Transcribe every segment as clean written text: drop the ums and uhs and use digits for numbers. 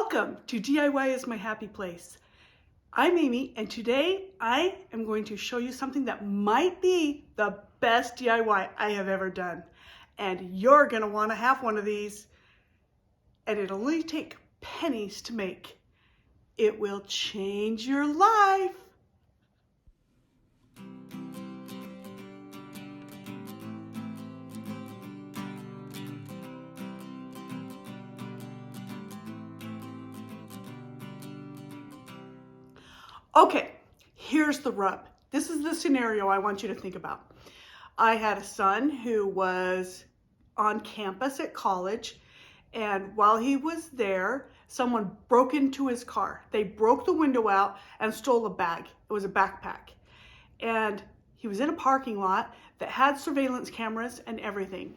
Welcome to DIY is my happy place. I'm Amy, and today I am going to show you something that might be the best DIY I have ever done. And you're gonna wanna have one of these, and it'll only take pennies to make. It will change your life. Okay, here's the rub. This is the scenario I want you to think about. I had a son who was on campus at college, and while he was there, someone broke into his car. They broke the window out and stole a bag. It was a backpack. And he was in a parking lot that had surveillance cameras and everything.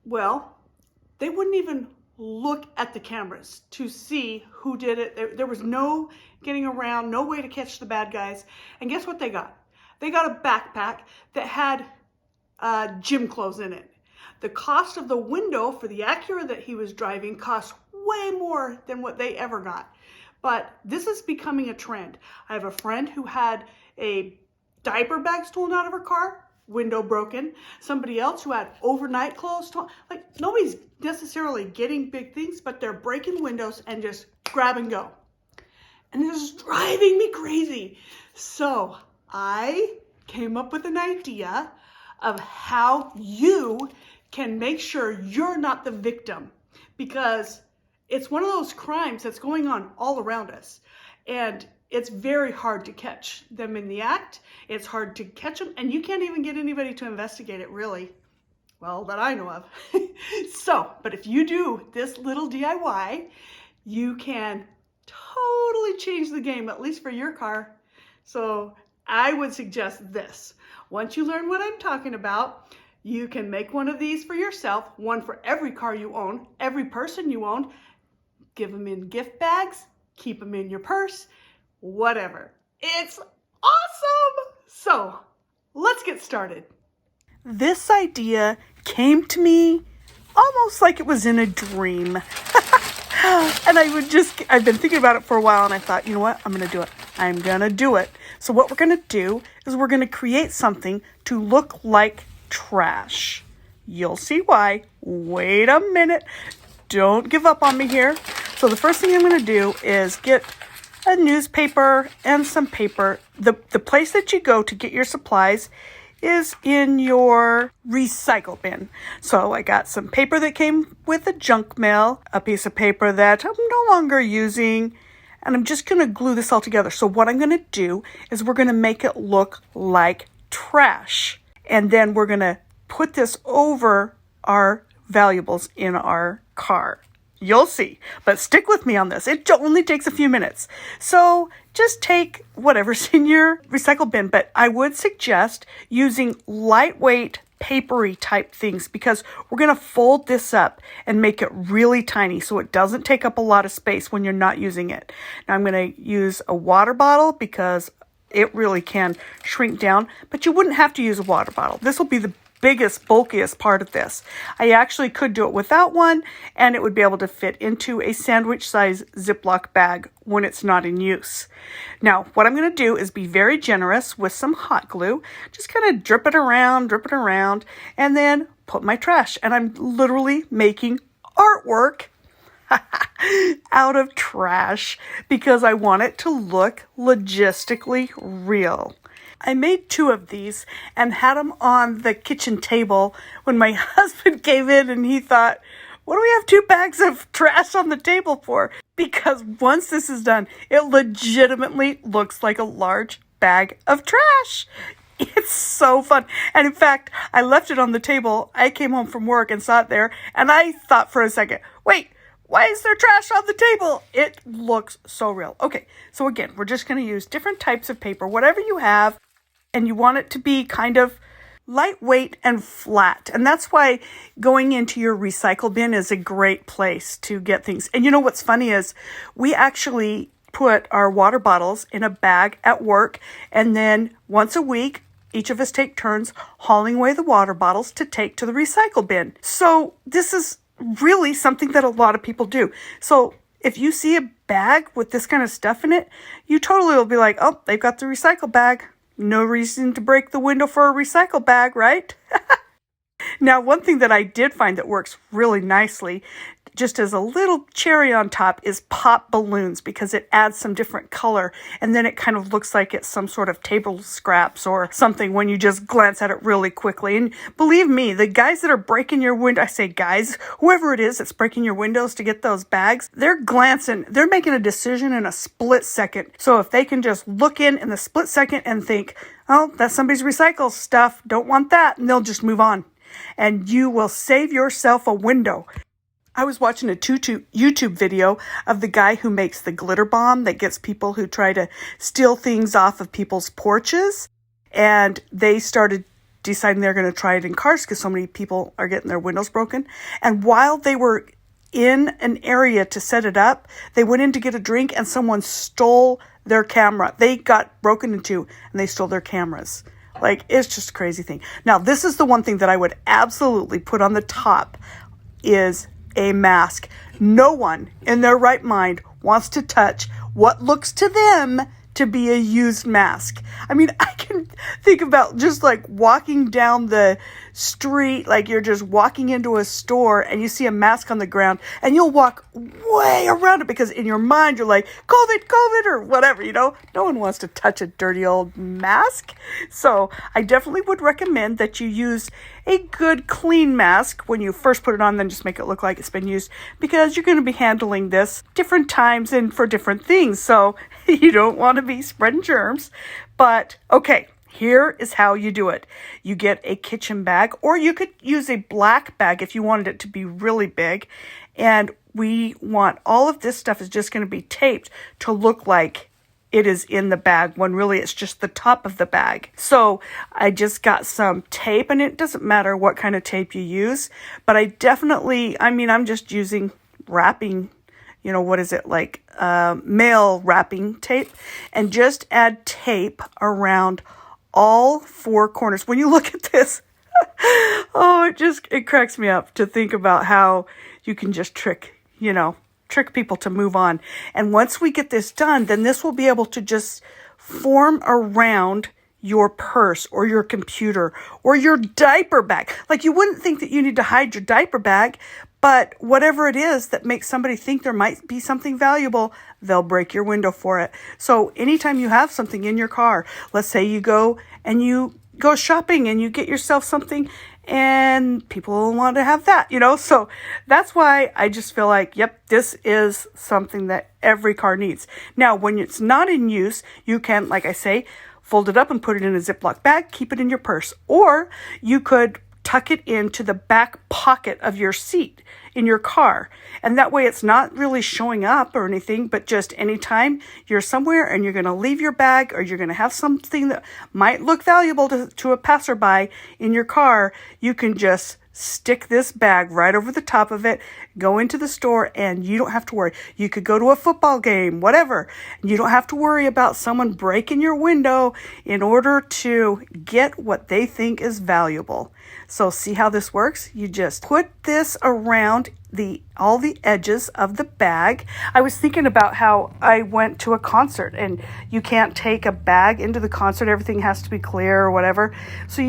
Well, they wouldn't even look at the cameras to see who did it. There was no getting around, no way to catch the bad guys. And guess what they got? They got a backpack that had gym clothes in it. The cost of the window for the Acura that he was driving cost way more than what they ever got. But this is becoming a trend. I have a friend who had a diaper bag stolen out of her car, window broken. Somebody else who had overnight clothes stolen. Like, nobody's necessarily getting big things, but they're breaking windows and just grab and go. And this is driving me crazy. So I came up with an idea of how you can make sure you're not the victim, because it's one of those crimes that's going on all around us. And it's very hard to catch them in the act. It's hard to catch them, and you can't even get anybody to investigate it, really. Well, that I know of. But if you do this little DIY, you can totally change the game, at least for your car. So I would suggest this. Once you learn what I'm talking about, you can make one of these for yourself, one for every car you own, every person you own. Give them in gift bags, keep them in your purse, whatever. It's awesome! So let's get started. This idea came to me almost like it was in a dream. And I've been thinking about it for a while, and I thought, you know what? I'm going to do it. I'm going to do it. So what we're going to do is we're going to create something to look like trash. You'll see why. Wait a minute. Don't give up on me here. So the first thing I'm going to do is get a newspaper and some paper. The place that you go to get your supplies is in your recycle bin. So I got some paper that came with a junk mail, a piece of paper that I'm no longer using, and I'm just going to glue this all together. So what I'm going to do is we're going to make it look like trash. And then we're going to put this over our valuables in our car. You'll see, but stick with me on this. It only takes a few minutes. So just take whatever's in your recycle bin, but I would suggest using lightweight, papery type things, because we're going to fold this up and make it really tiny so it doesn't take up a lot of space when you're not using it. Now I'm going to use a water bottle because it really can shrink down, but you wouldn't have to use a water bottle. This will be the biggest, bulkiest part of this. I actually could do it without one, and it would be able to fit into a sandwich size Ziploc bag when it's not in use. Now, what I'm going to do is be very generous with some hot glue. Just kind of drip it around, and then put my trash. And I'm literally making artwork out of trash because I want it to look logistically real. I made 2 of these and had them on the kitchen table when my husband came in, and he thought, what do we have 2 bags of trash on the table for? Because once this is done, it legitimately looks like a large bag of trash. It's so fun. And in fact, I left it on the table. I came home from work and saw it there, and I thought for a second, wait, why is there trash on the table? It looks so real. Okay, so again, we're just going to use different types of paper, whatever you have. And you want it to be kind of lightweight and flat. And that's why going into your recycle bin is a great place to get things. And you know what's funny is we actually put our water bottles in a bag at work. And then once a week, each of us take turns hauling away the water bottles to take to the recycle bin. So this is really something that a lot of people do. So if you see a bag with this kind of stuff in it, you totally will be like, oh, they've got the recycle bag. No reason to break the window for a recycle bag, right? Now, one thing that I did find that works really nicely, just as a little cherry on top, is pop balloons, because it adds some different color, and then it kind of looks like it's some sort of table scraps or something when you just glance at it really quickly. And believe me, the guys that are breaking your window, I say guys, whoever it is that's breaking your windows to get those bags, they're glancing, they're making a decision in a split second. So if they can just look in the split second and think, oh, that's somebody's recycled stuff, don't want that, and they'll just move on. And you will save yourself a window. I was watching a YouTube video of the guy who makes the glitter bomb that gets people who try to steal things off of people's porches. And they started deciding they're going to try it in cars because so many people are getting their windows broken. And while they were in an area to set it up, they went in to get a drink and someone stole their camera. They got broken into and they stole their cameras. Like, it's just a crazy thing. Now, this is the one thing that I would absolutely put on the top is a mask. No one in their right mind wants to touch what looks to them to be a used mask. I mean, I can think about just like walking down the street, like you're just walking into a store and you see a mask on the ground and you'll walk way around it because in your mind you're like, COVID, or whatever, you know? No one wants to touch a dirty old mask. So I definitely would recommend that you use a good clean mask when you first put it on, then just make it look like it's been used, because you're going to be handling this different times and for different things. So you don't want to be spreading germs. But okay, here is how you do it. You get a kitchen bag, or you could use a black bag if you wanted it to be really big. And we want all of this stuff is just going to be taped to look like it is in the bag when really it's just the top of the bag. So I just got some tape, and it doesn't matter what kind of tape you use, but I'm just using wrapping, what is it, like mail wrapping tape, and just add tape around all four corners. When you look at this, it cracks me up to think about how you can just trick people to move on. And once we get this done, then this will be able to just form around your purse or your computer or your diaper bag. Like, you wouldn't think that you need to hide your diaper bag, but whatever it is that makes somebody think there might be something valuable, they'll break your window for it. So anytime you have something in your car, let's say you go shopping and you get yourself something and people want to have that, So that's why I just feel like, yep, this is something that every car needs. Now, when it's not in use, you can, like I say, fold it up and put it in a Ziploc bag, keep it in your purse. Or you could tuck it into the back pocket of your seat in your car. And that way it's not really showing up or anything, but just anytime you're somewhere and you're going to leave your bag or you're going to have something that might look valuable to a passerby in your car, you can just stick this bag right over the top of it, go into the store, and you don't have to worry. You could go to a football game, whatever. You don't have to worry about someone breaking your window in order to get what they think is valuable. So see how this works? You just put this around all the edges of the bag. I was thinking about how I went to a concert and you can't take a bag into the concert. Everything has to be clear or whatever. So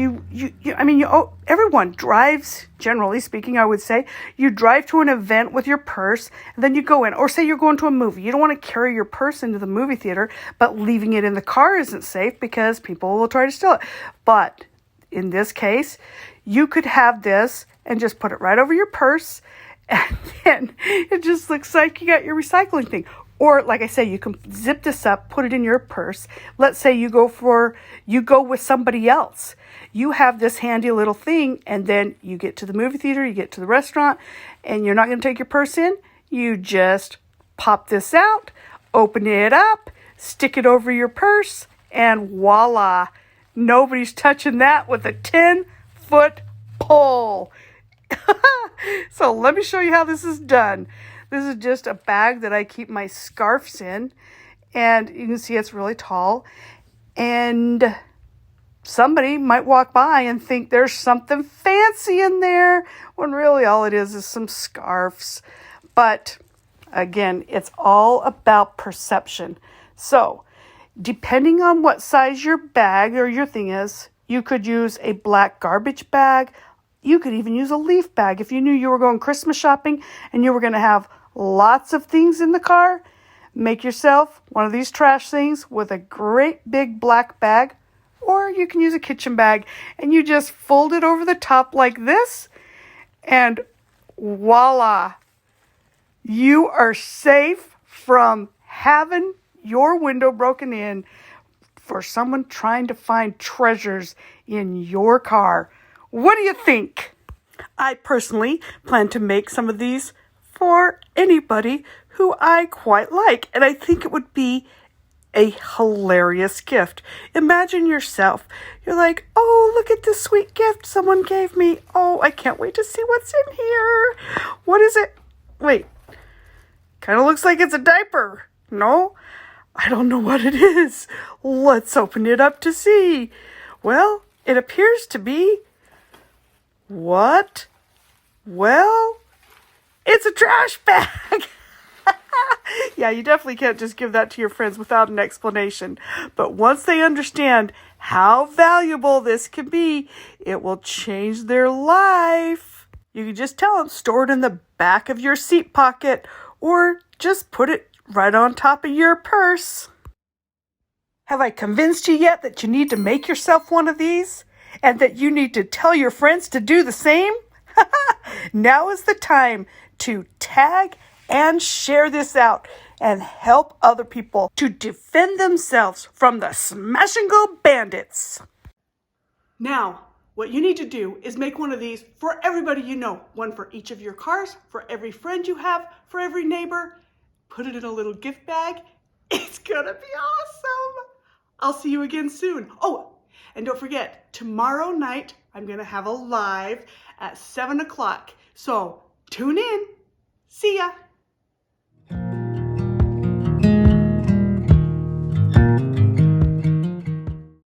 everyone drives, generally speaking, I would say, you drive to an event with your purse and then you go in, or say you're going to a movie. You don't want to carry your purse into the movie theater, but leaving it in the car isn't safe because people will try to steal it. But in this case, you could have this and just put it right over your purse, and then it just looks like you got your recycling thing. Or, like I say, you can zip this up, put it in your purse. Let's say you go with somebody else. You have this handy little thing, and then you get to the movie theater, you get to the restaurant, and you're not going to take your purse in. You just pop this out, open it up, stick it over your purse, and voila. Nobody's touching that with a 10-foot pole. So let me show you how this is done. This is just a bag that I keep my scarves in. And you can see it's really tall. And somebody might walk by and think there's something fancy in there, when really all it is some scarves. But Again, it's all about perception. So, depending on what size your bag or your thing is, you could use a black garbage bag. You could even use a leaf bag. If you knew you were going Christmas shopping and you were going to have lots of things in the car, make yourself one of these trash things with a great big black bag. Or you can use a kitchen bag and you just fold it over the top like this. And voila, you are safe from having your window broken in for someone trying to find treasures in your car. What do you think? I personally plan to make some of these for anybody who I quite like, and I think it would be a hilarious gift. Imagine yourself. You're like, oh, look at this sweet gift someone gave me. Oh, I can't wait to see what's in here. What is it? Wait, kind of looks like it's a diaper. No? I don't know what it is. Let's open it up to see. Well, it appears to be... What? Well, it's a trash bag. Yeah, you definitely can't just give that to your friends without an explanation. But once they understand how valuable this can be, it will change their life. You can just tell them, store it in the back of your seat pocket, or just put it right on top of your purse. Have I convinced you yet that you need to make yourself one of these? And that you need to tell your friends to do the same? Now is the time to tag and share this out and help other people to defend themselves from the smash and go bandits. Now, what you need to do is make one of these for everybody you know. One for each of your cars, for every friend you have, for every neighbor. Put it in a little gift bag. It's gonna be awesome. I'll see you again soon. Oh, and don't forget, tomorrow night, I'm gonna have a live at 7 o'clock. So tune in. See ya.